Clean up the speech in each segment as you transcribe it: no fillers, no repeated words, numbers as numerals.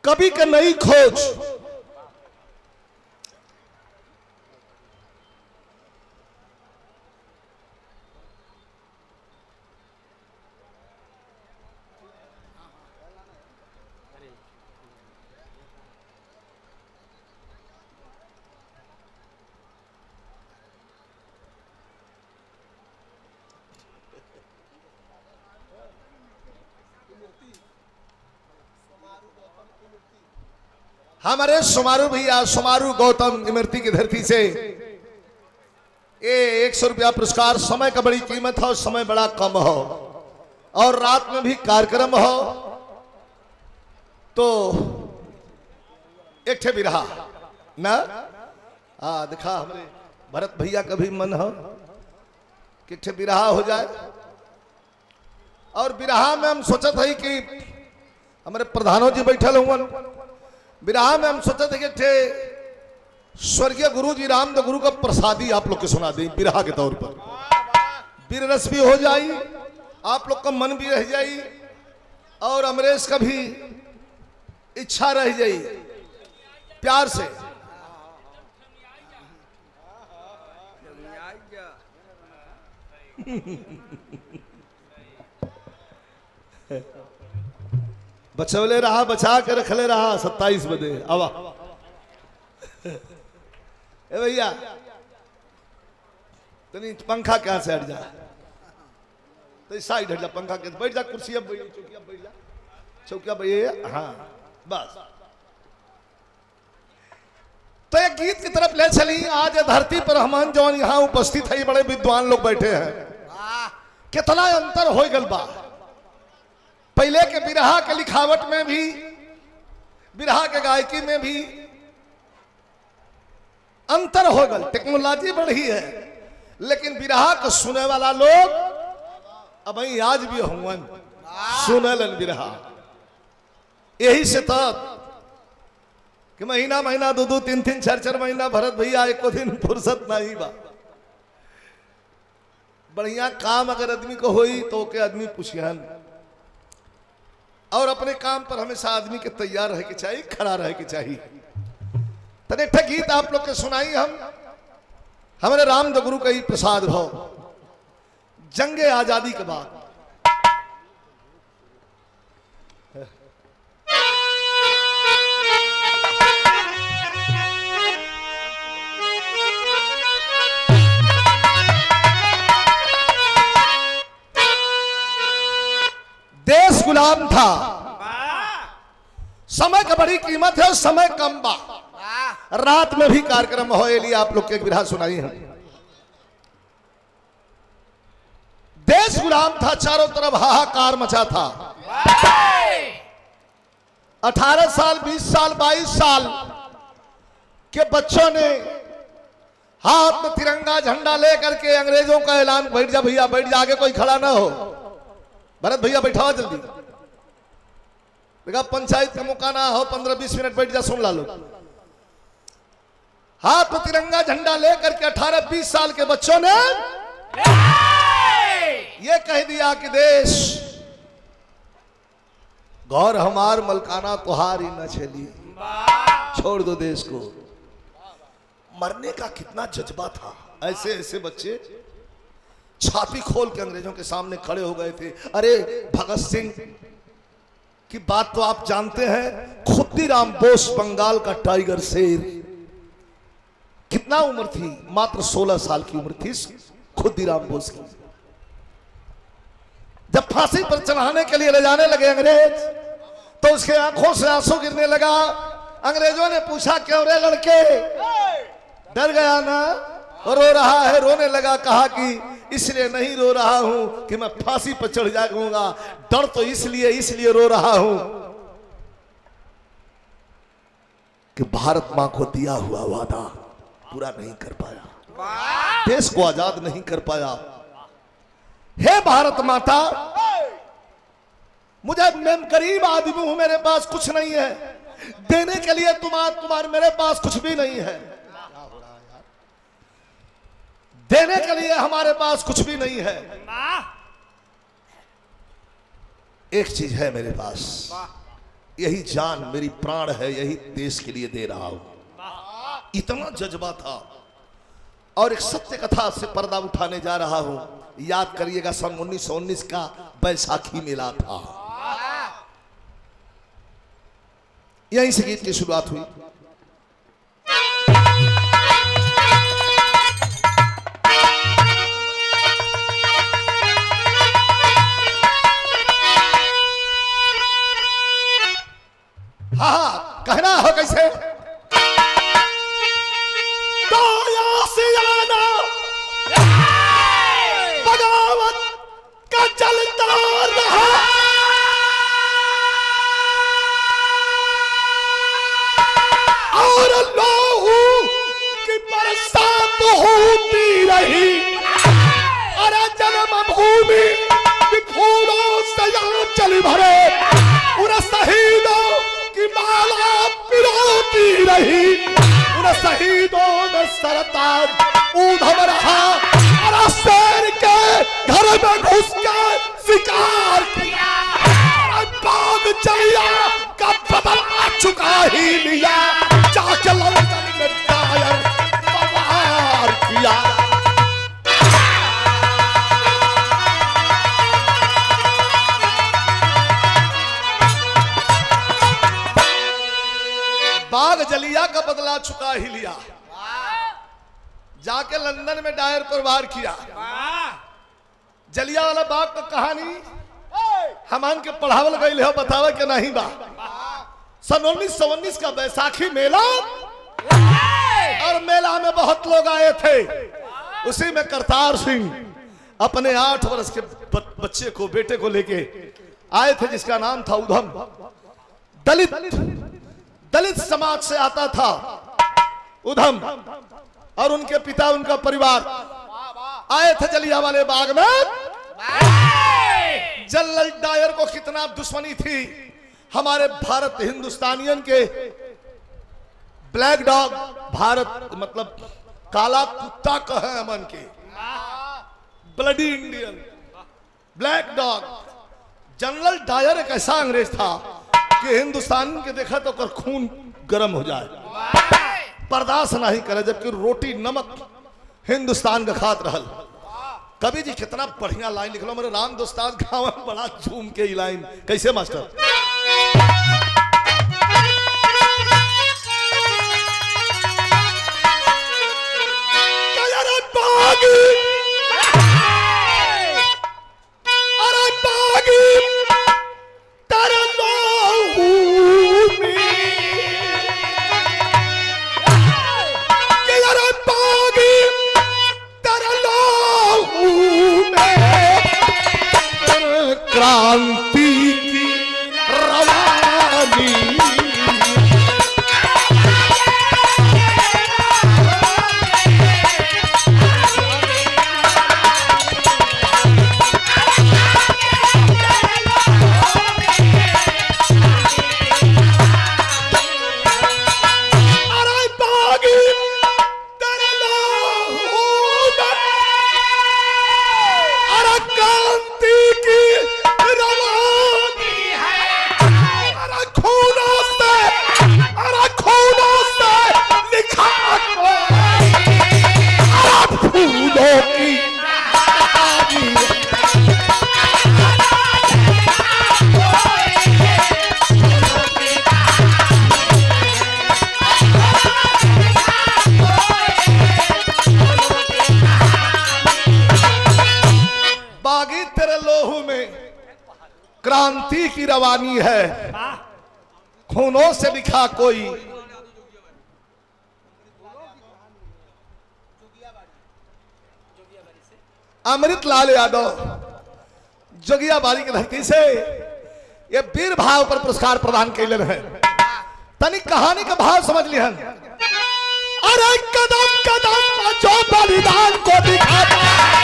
कवि का नई खोज। हमारे सुमारू भैया, सुमारू गौतम इमरती की धरती से ये 100 रुपया पुरस्कार। समय का बड़ी कीमत है और समय बड़ा कम हो और रात में भी कार्यक्रम हो तो एक ठे बिरहा ना दिखा। हमारे भरत भैया का भी मन हो कि एक ठे बिरहा हो जाए। और बिरहा में हम सोचत है कि हमारे प्रधानों जी बैठल हुआ। बिरहा में हम सोचते थे कि थे स्वर्गीय गुरु जी रामदेव गुरु का प्रसादी आप लोग के सुना दें बिरहा के तौर पर। बीर रस भी हो जाई, आप लोग का मन भी रह जाई और अमरेश का भी इच्छा रह जाई। प्यार से बचवले रहा, बचा कर रखले रहा 27 बजे। आवा ए भैया तनी पंखा क्या से हट जा, तो साइड हट जा, पंखा के बैठ जा, कुर्सी अब बैठ, चौकिया बैठ जा, चौकिया बैठ। हाँ बस। तो एक गीत की तरफ ले चली। आज धरती पर हम जो यहाँ उपस्थित है बड़े विद्वान लोग बैठे हैं। कितना अंतर हो गल बा पहले के बिरहा के लिखावट में भी, बिरहा के गायकी में भी अंतर हो गल। टेक्नोलॉजी बढ़ी है लेकिन बिरहा को सुने वाला लोग अब आज भी हुवन सुनलन बिरहा। यही से तब कि महीना महीना 2-2 3-3 4-4 महीना भरत भैया एको दिन फुर्सत नहीं बा। बढ़िया काम अगर आदमी को होई तो के आदमी पुछियन और अपने काम पर हमेशा आदमी के तैयार रहे के चाहिए, खड़ा रहे के चाहिए। तने ठे गीत आप लोग के सुनाई हम हमारे रामदेव गुरु का ही प्रसाद भाव जंगे आजादी के बाद। देश गुलाम था, समय का बड़ी कीमत है और समय कम बा। रात में भी कार्यक्रम हो लिए आप लोग के एक बिरहा सुनाई है। देश गुलाम था, चारों तरफ हाहाकार मचा था। 18 साल 20 साल 22 साल के बच्चों ने हाथ में तिरंगा झंडा लेकर के अंग्रेजों का ऐलान, बैठ जा भैया बैठ जा, आगे कोई खड़ा ना हो, भरत भैया बैठाओ जल्दी, देखा पंचायत का मौका ना हो, 15-20 मिनट बैठ जा, सुन ला लो। हाथ में तिरंगा झंडा लेकर के 18-20 साल के बच्चों ने ये कह दिया कि देश गौर हमार मलकाना तुहारी न चली, छोड़ दो देश को। मरने का कितना जज्बा था। ऐसे ऐसे बच्चे छाती खोल के अंग्रेजों के सामने खड़े हो गए थे। अरे भगत सिंह की बात तो आप जानते हैं, खुद्दीराम बोस बंगाल का टाइगर शेर। कितना उम्र थी? मात्र 16 साल की उम्र थी खुद्दीराम बोस की। जब फांसी पर चढ़ाने के लिए ले जाने लगे अंग्रेज तो उसके आंखों से आंसू गिरने लगा। अंग्रेजों ने पूछा क्यों रे लड़के, डर गया ना, रो रहा है। रोने लगा, कहा कि इसलिए नहीं रो रहा हूं कि मैं फांसी पर चढ़ जाऊंगा, डर तो इसलिए रो रहा हूं कि भारत मां को दिया हुआ वादा पूरा नहीं कर पाया, देश को आजाद नहीं कर पाया। हे भारत माता, मुझे मैं गरीब आदमी हूं, मेरे पास कुछ नहीं है देने के लिए, तुम्हारे मेरे पास कुछ भी नहीं है देने के लिए, हमारे पास कुछ भी नहीं है। एक चीज है मेरे पास, यही जान मेरी प्राण है, यही देश के लिए दे रहा हूं। इतना जज्बा था। और एक सत्य कथा से पर्दा उठाने जा रहा हूं। याद करिएगा, सन 1919 का बैसाखी मेला था। यहीं से गीत की शुरुआत हुई। हाँ, कहना हो कैसे? दया से आना बगावत का चलता रहा, और लहू की बरसात होती रही। अरे जन्मभूमि फूलों से चल भरे, उन शहीदों की माला पिरोती रही। उन शहीदों में सरताज ऊधम रहा, और शेर के घर में घुस कर शिकार किया। बाग चलिया का बदला चुका ही लिया, जाके लंदन में डायर बवार किया। बाग जलिया का बदला चुका ही लिया, जाके लंदन में डायर पर वार किया। जलिया वाला बाग का कहानी हमान के पढ़ावल गई हो, बतावे के नहीं बा। सन 1919 का बैसाखी मेला, और मेला में बहुत लोग आए थे। उसी में करतार सिंह अपने 8 वर्ष के बच्चे को, बेटे को लेके आए थे, जिसका नाम था उधम। दलित समाज से आता था उधम, और उनके पिता, उनका परिवार आए थे जलियांवाले बाग में। जनरल डायर को कितना दुश्मनी थी हमारे भारत हिंदुस्तानियन के। ब्लैक डॉग, भारत मतलब काला कुत्ता कहे अमन के, bloody Indian, black dog. General डायर एक ऐसा अंग्रेज था कि हिंदुस्तान के देखा तो कर खून गर्म हो जाए, बर्दाश्त नहीं करे, जबकि रोटी नमक हिंदुस्तान का खात रहल। कवि जी कितना बढ़िया लाइन लिखलो, मेरे राम दोस्ताद गाँव में बड़ा झूम के लाइन। कैसे मास्टर? क्रांति की रवानी, क्रांति की रवानी है, खूनों से लिखा कोई। अमृतलाल यादव जोगियाबाड़ी की धरती से ये वीर भाव पर पुरस्कार प्रदान कैले हैं। तनिक कहानी का भाव समझ लिहन। अरे कदम कदम जो बलिदान को दिखाता है,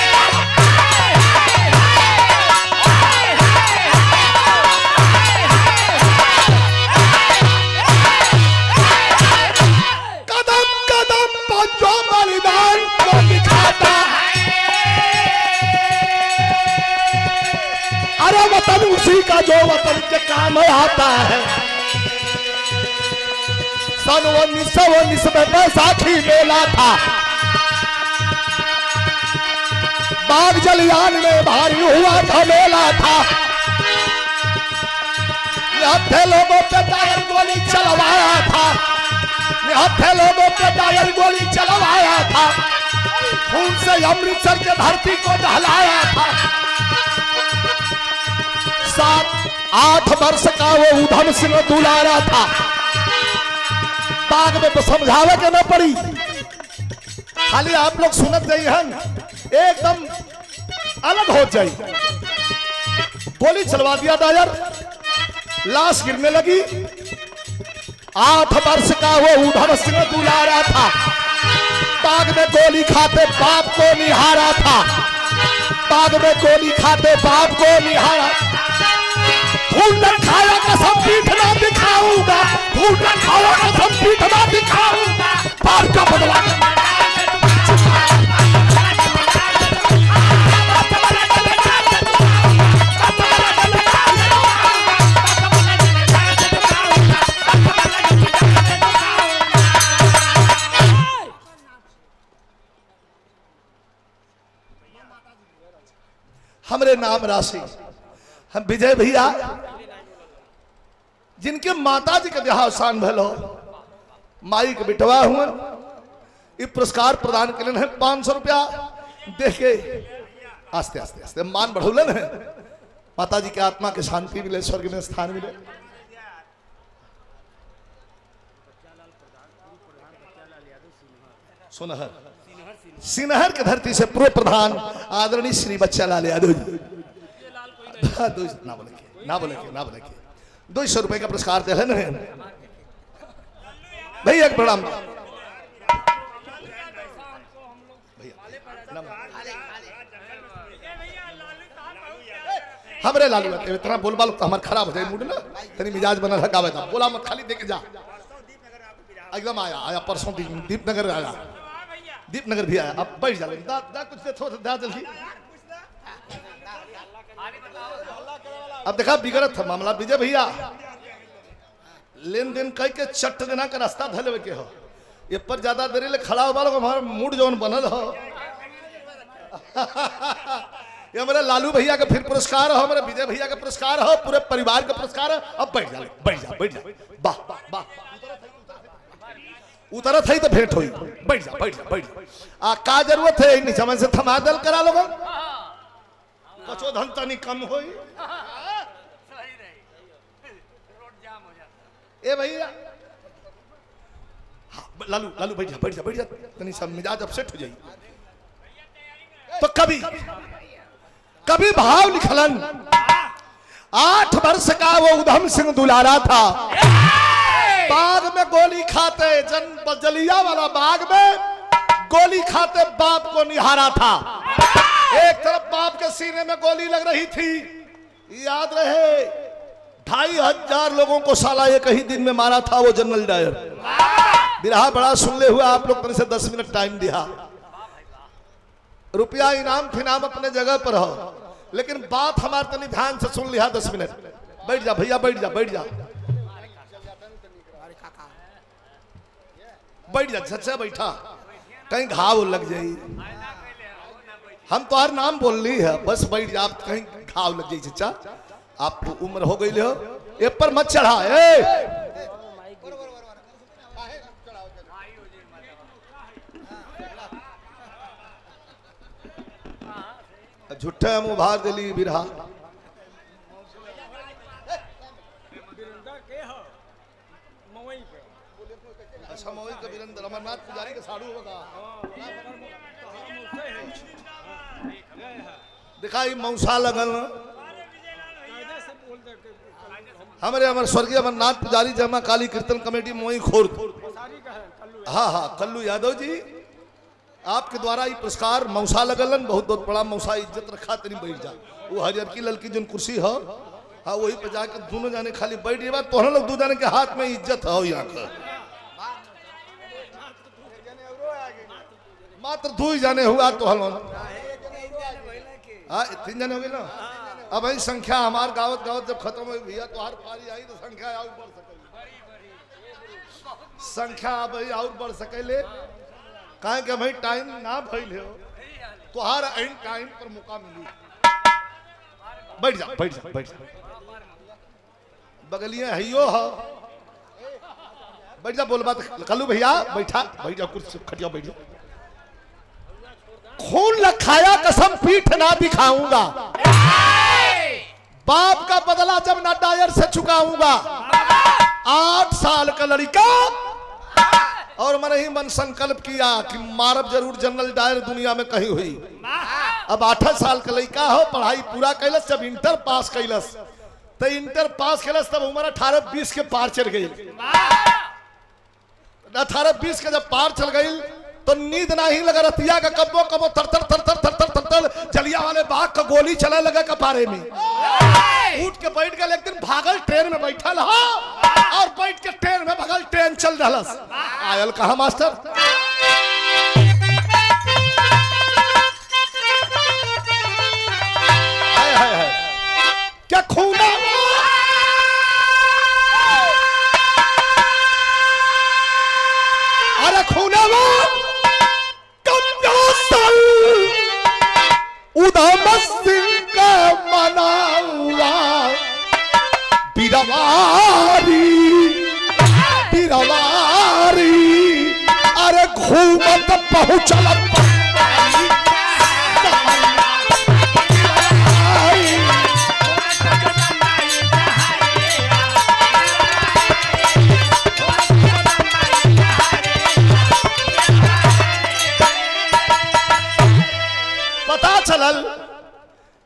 कदम कदम पर जो बलिदान को दिखाता है, अरे वतन उसी का जो वतन के काम आता है। सन 1919 में बैसाखी मेला था। बाग जलियान में भारी हुआ था मेला था। यहाँ थे लोगों पे टायर गोली चलवाया था। यहाँ थे लोगों पे टायर गोली चलवाया था। खून से अमृतसर के धरती को दहलाया था। 7-8 वर्ष का वो उधम सिंह दुलारा था। बाग में तो समझावे के न पड़ी, खाली आप लोग सुनत जाइए हम एकदम अलग हो जाए। गोली चलवा दिया दायर, लाश गिरने लगी। 8 वर्ष का वो उधम सिंह दुलारा था। बाग में गोली खाते बाप को निहारा था। बाग में गोली खाते बाप को निहारा। फूल न खाया कसम पीठ ना दिखाऊंगा। फूल न खाया कसम पीठ ना दिखाऊंगा। बाप का बदला हमरे नाम राशि। हम विजय भैया जिनके माता जी के देहावसान भलो, माई के बिटवा हुए, ये पुरस्कार प्रदान के लिए 500 रुपया देखे आस्ते आस्ते आस्ते मान बढ़ौलन है। माता जी के आत्मा के शांति मिले, स्वर्ग में स्थान मिले। सुनहर सिनहर के धरती से पूर्व प्रधान आदरणीय श्री बच्चा लाल यादव जी ना बोले 200 रुपए का पुरस्कार दे है भैया। एक प्रणाम हमरे लालू इतना बोलबाल तो हमार खराब हो जाए मूड ना, तनी मिजाज बनल हकावे था। बोला मत, खाली देके जा। एकदम आया परसों दीपनगर आया, दीपनगर भी आया। अब बैठ जा, कुछ दे थोड़ा जल्दी। अब देखा बिगड़त था मामला विजय भैया। लेन देन कह के चट देना का रास्ता धले के हो, ये पर ज्यादा देरी ले खड़ा होगा हमारा मूड जौन बनल हो। ये हमारे लालू भैया का फिर पुरस्कार हो, हमारे विजय भैया का पुरस्कार हो, पूरे परिवार का पुरस्कार है। अब बैठ जा वाह वाह उतरत है तो भेंट हुई। बैठ जा। का जरूरत है नीचे से थमादल करा लोग, कचो धन तनी कम होई। ए भैया लालू बैठ जा तनी सब मिजाज अपसेट हो जाई। तो कभी भाव लिखलन। 8 वर्ष का वो उधम सिंह दुलारा था। बाग में गोली खाते जलिया वाला बाग में गोली खाते बाप को निहारा था। एक तरफ बाप के सीने में गोली लग रही थी। याद रहे 2500 लोगों को साला एक ही दिन में मारा था वो जनरल डायर। बिरहा बड़ा सुनले हुआ आप लोग से 10 मिनट टाइम दिया। रुपया इनाम फिनाम अपने जगह पर हो, लेकिन बात हमारे तनी ध्यान से सुन लिया। 10 मिनट बैठ जा भैया, बैठ जा सच्चा बैठा, कहीं घाव लग जाई। हम तो हर नाम बोल ली है, बस बैठ जा, कहीं घाव लग जाई। चचा आप उम्र हो गई हो, ए पर मत चढ़ा। झूठे मुंह भार दिली बिरहा। अच्छा मौई का वीरेंद्र अमरनाथ पुजारी का साड़ू होगा। दिखाई मौसा लगन हमारे अमर स्वर्गीय अमरनाथ पुजारी जमा काली कीर्तन कमेटी मोई खोर। हाँ कल्लू यादव जी आपके द्वारा ये पुरस्कार मौसा लगलन। बहुत बहुत बड़ा मौसा इज्जत रखा तनी बैठ जा। वो हरियर की ललकी जो कुर्सी हो, हाँ वही पे जाके दोनों जाने खाली बैठ जाए। तो हम लोग दो जाने के हाथ में इज्जत हो। यहाँ का मात्र 2 जाने हुआ तो हम हाँ 3 जाने हो गए ना। अब वही संख्या हमार गावत जब खत्म हो भैया तो हर पारी आई तो संख्या और बढ़ सकती। संख्या अब और बढ़ सकेले काहे कि भाई टाइम ना भइल हो तो हर एंड टाइम पर मौका मिली। बैठ जा बैठ जा बैठ जा, बगलिया हइयो हो, बैठ जा। बोल बात कल्लू भैया, बैठा बैठ जा, कुर्सी खटिया बैठ जा। खून लखाया कसम पीठ ना दिखाऊंगा, बाप का बदला जब ना डायर से चुकाऊंगा। 8 साल का लड़का और मैंने ही मन संकल्प किया कि मारब जरूर जनरल डायर दुनिया में कहीं हुई। अब 8 साल का लड़का हो, पढ़ाई पूरा कैलस, जब इंटर पास कैलस तो इंटर पास कैलस तब उम्र 18-20 के पार चल गई। 18-20 के जब पार चल गई तो नींद नहीं लगा, रतिया का कब्बो कब्बो तर तर तर तर तर तर तर तर जलिया वाले बाग का गोली चला लगा कपारे में। उठ के बैठ गए, एक दिन भागल ट्रेन में बैठल हो और बैठ के ट्रेन में भागल, ट्रेन चल रहा आयल कहा मास्टर। हाय हाय हाय क्या खूना अरे खूना उधम सिंह का मना हुआ बिरवारी बिरवारी, अरे घूमत पहुंचल पता चलल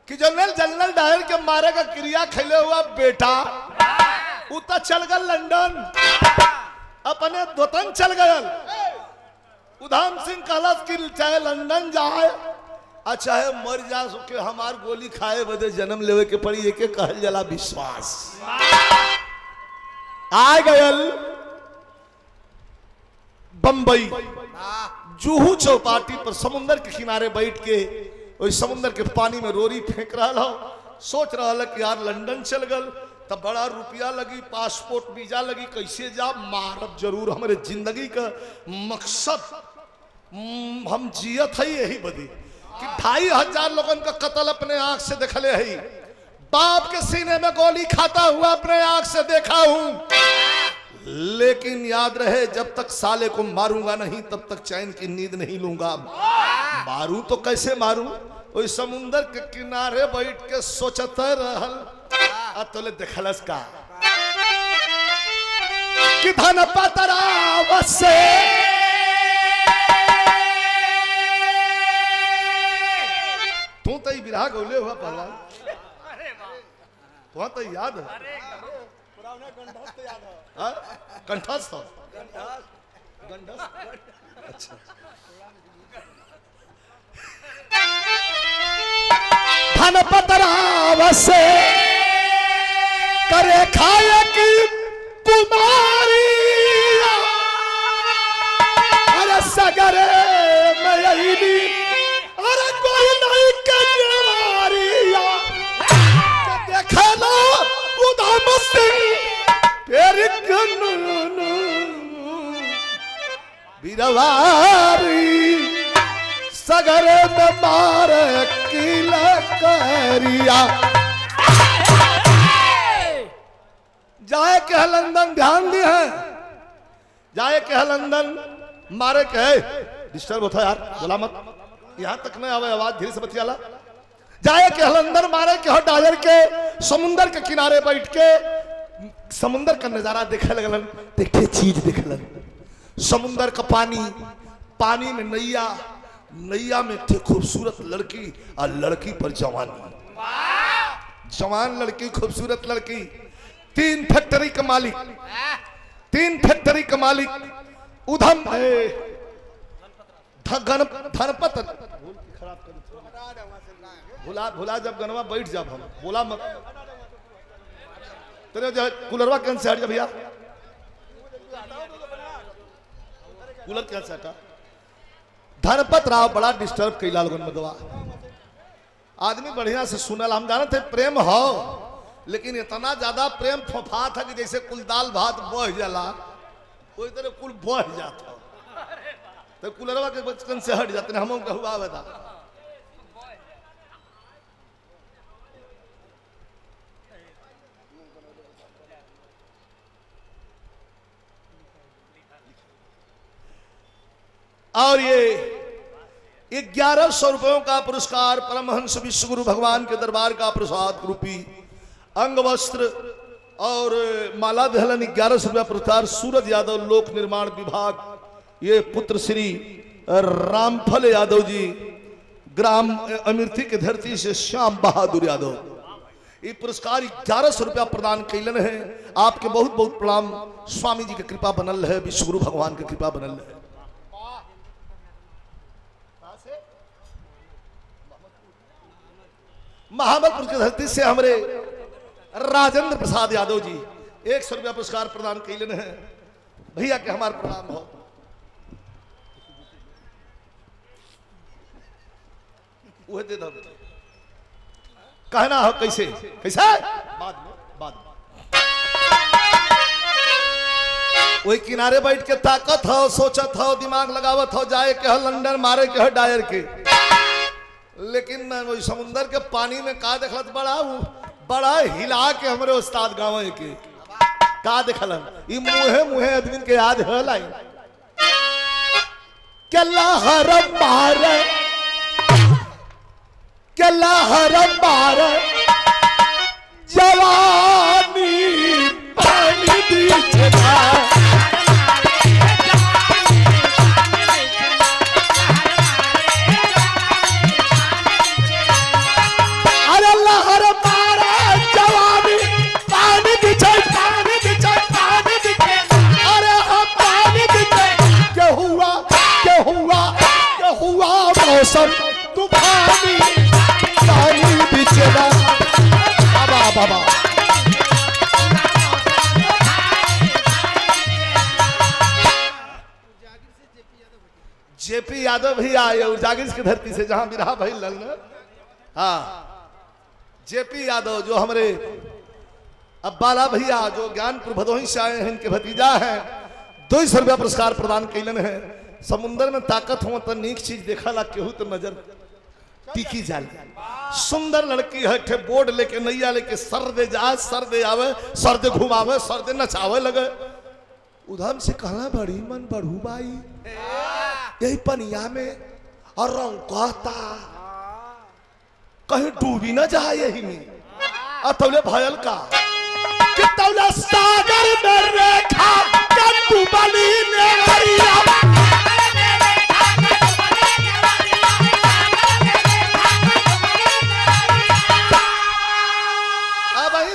कि जनरल डायर के मारे का क्रिया खेले हुआ बेटा उतना चल गल लंदन, अपने वतन चल गयल। उधम सिंह कहलस कि चाहे लंदन जाए और चाहे मर जा के हमार गोली खाए बदे जन्म लेवे के पड़ी, एके कहल जला विश्वास। आ गयल बंबई, जुहू चौपाटी पर समुद्र के किनारे बैठ के वही समुद्र के पानी में रोरी फेंक रहा हो, सोच रहा कि यार लंदन चल गल तब बड़ा रुपया लगी, पासपोर्ट वीजा लगी, कैसे जा मारब जरूर, हमारे जिंदगी का मकसद हम जियत है यही बदी कि 2500 लोगन का कत्ल अपने आंख से देखले है, बाप के सीने में गोली खाता हुआ अपने आंख से देखा हूं। लेकिन याद रहे जब तक साले को मारूंगा नहीं तब तक चैन की नींद नहीं लूंगा। मारू तो कैसे मारू, वही समुंदर के किनारे बैठ के सोचते रहल। अतोले देखलस का कि धन पतराव से तू तो विराह गौले हुआ पहला, तुम तो याद है कंठस्थ अच्छा धन पतराव से करे खाए की कुमारी, अरे सगरे में यही अरे कोई नहीं कन्यारिया देखा ना उधम सिंह तेरी बिरवारी, सगरे में मार किला करिया। जाए के लंदन ध्यान दिए हैं, जाए के लंदन मारे के डिस्टर्ब होता यार, बोला मत, यहां तक नहीं आवे आवाज, धीरे से बतियाला। जाए के लंदन मारे के डायर के समुंदर के किनारे बैठ के समुंदर का नजारा देखे लगलन, देखे चीज देखलन, समुंदर का पानी, पानी में नैया, नैया में थे खूबसूरत लड़की और लड़की पर जवानी, जवान लड़की, खूबसूरत लड़की। 3 फैक्ट्री का मालिक, 3 फैक्ट्री का मालिक उधम धनपत भुला भुला जब गनवा बैठ जाब हम बोला मत, तेरे जो कूलरवा कैन से हट जा भैया, कूलर कैन से हटा। धनपत राव बड़ा डिस्टर्ब कैला लोगन मदवा, आदमी बढ़िया से सुनल, हम जानते थे प्रेम हो, लेकिन इतना ज्यादा प्रेम फोफा था कि जैसे कुल दाल भात बह जाला कोई तरह कुल बढ़ जाता तो कुलरवा के बचपन से हट जाते हम हुआ बता। और ये 1100 रुपयों का पुरस्कार परमहंस विश्वगुरु भगवान के दरबार का प्रसाद रूपी अंग वस्त्र और माला दहलन 1100 रुपया पुरस्कार सूरज यादव लोक निर्माण विभाग, ये पुत्र श्री रामफल यादव जी ग्राम अमिर्थी के धरती से श्याम बहादुर यादव ये पुरस्कार 1100 रुपया प्रदान कैलन है। आपके बहुत बहुत प्रणाम। स्वामी जी की कृपा बनल है, विश्वगुरु भगवान की कृपा बनल है। महाबलपुर की धरती से हमारे राजेंद्र प्रसाद यादव जी 100 रुपया पुरस्कार प्रदान कैलन है। भैया के हमारे प्रणाम हो। वह दे दो कहना हो कैसे कैसे बाद में वही किनारे बैठ के ताकत हो, सोचत हो, दिमाग लगावत हो, जाए के लंदन मारे के डायर के, लेकिन वही समुंदर के पानी में का देखलत बड़ा हिला के हमारे उस्ताद गाँव के का देखल मुहे मुहे आदमी के याद है लाई के लहर मारे के लहर मारे जवानी पानी बीच मौसम तूफानी पानी बिचड़ा बाबा बाबा। जेपी यादव भी आए उजागिर की धरती से जहां बिरहा भाई ललन। हाँ जेपी यादव जो हमारे अब्बाला भैया जो ज्ञानपुर भदोही से आए हैं, इनके भतीजा हैं। 200 रुपया पुरस्कार प्रदान कैलन है। समुंदर में ताकत हो तो नीक चीज देखा ला केहू तो नजर टिकी जाए। सुंदर लड़की है, ठे बोर्ड लेके नैया लेके सर दे जाए, सर दे आवे, सर दे घुमावे, सर दे नचावे लगे। उधम से कहला बड़ी मन बढ़ू बाई यही पनिया में और रंग कहता कहीं डूबी ना जाए यही में अतौले भयल का कि तौला सागर में रेखा डूबली ने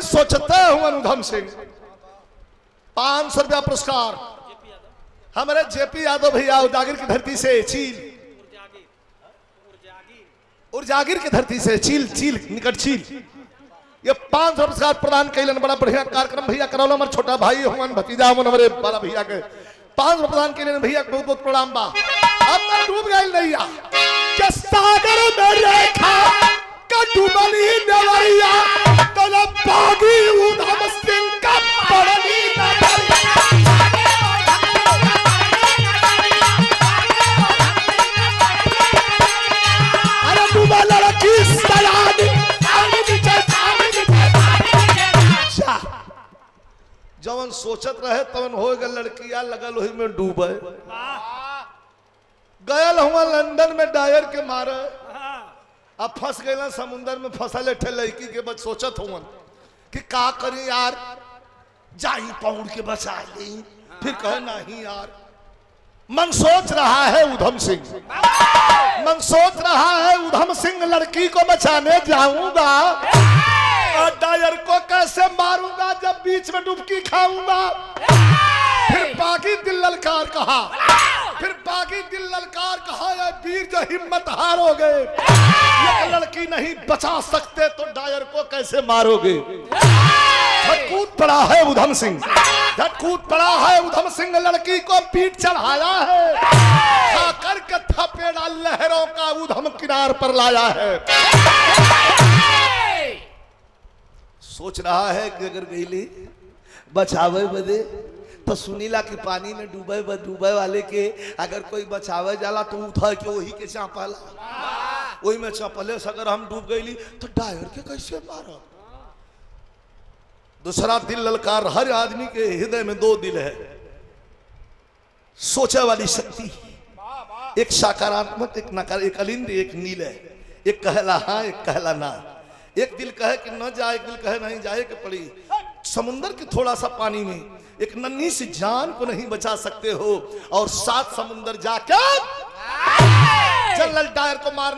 सोचता हूं अनुधम सिंह 500 रुपया पुरस्कार हमारे जेपी यादव भैया उजागिर की धरती से चील उजागिर की धरती से चील चील निकट चील ये 500 पुरस्कार प्रदान कैलन। बड़ा बढ़िया कार्यक्रम भैया करौल। हमारे छोटा भाई हुआ भतीजा हुआ हमारे बड़ा भैया के 500 प्रदान कैलन। भैया बहुत बहुत प्रणाम बा। अब मैं डूब गई नैया के सागर में रेखा डूबली नवैया तलब बागी उधम सिंह का पड़ली अरे डूबा लड़की सयानी जवन सोचत रहे तवन हो गए लड़किया लगल वही में डूबे गयल हुआ लंदन में डायर के मारे अब फंस गए समुंदर में फंसल ठे लड़की के बच सोचत हुआ कि का करी यार जाई पौड़ के बचा ली फिर कहे नहीं यार। मन सोच रहा है उधम सिंह, मन सोच रहा है उधम सिंह लड़की को बचाने जाऊंगा और डायर को कैसे मारूंगा जब बीच में डुबकी खाऊंगा। फिर बागी दिल ललकार कहा, फिर बागी दिल ललकार कहा ये वीर जो हिम्मत हारोगे ये लड़की नहीं बचा सकते तो डायर को कैसे मारोगे। झटकूट पड़ा है उधम सिंह, झटकूट पड़ा है उधम सिंह लड़की को पीठ चढ़ाया है खाकर के थपेड़ा लहरों का उधम किनार पर लाया है। सोच रहा है कि अगर गईली बचावे बदे तो सुनीला कि पानी में डूबे वाले के अगर कोई बचावे जाला तो उठा के वही के चापला, वही में चपले से अगर हम डूब गईली तो डायर के कैसे मारब। दूसरा दिल ललकार, हर आदमी के हृदय में दो दिल है, सोचे वाली शक्ति, एक सकारात्मक एक नकार, एक अलिंद एक नील है, एक कहला हाँ एक कहला ना। एक दिल कहे कि न जाए, एक दिल कहे नहीं जाए के पड़ी। समुंदर के थोड़ा सा पानी में एक नन्ही सी जान को नहीं बचा सकते हो और 7 समुंदर जाकर जनरल डायर को मारने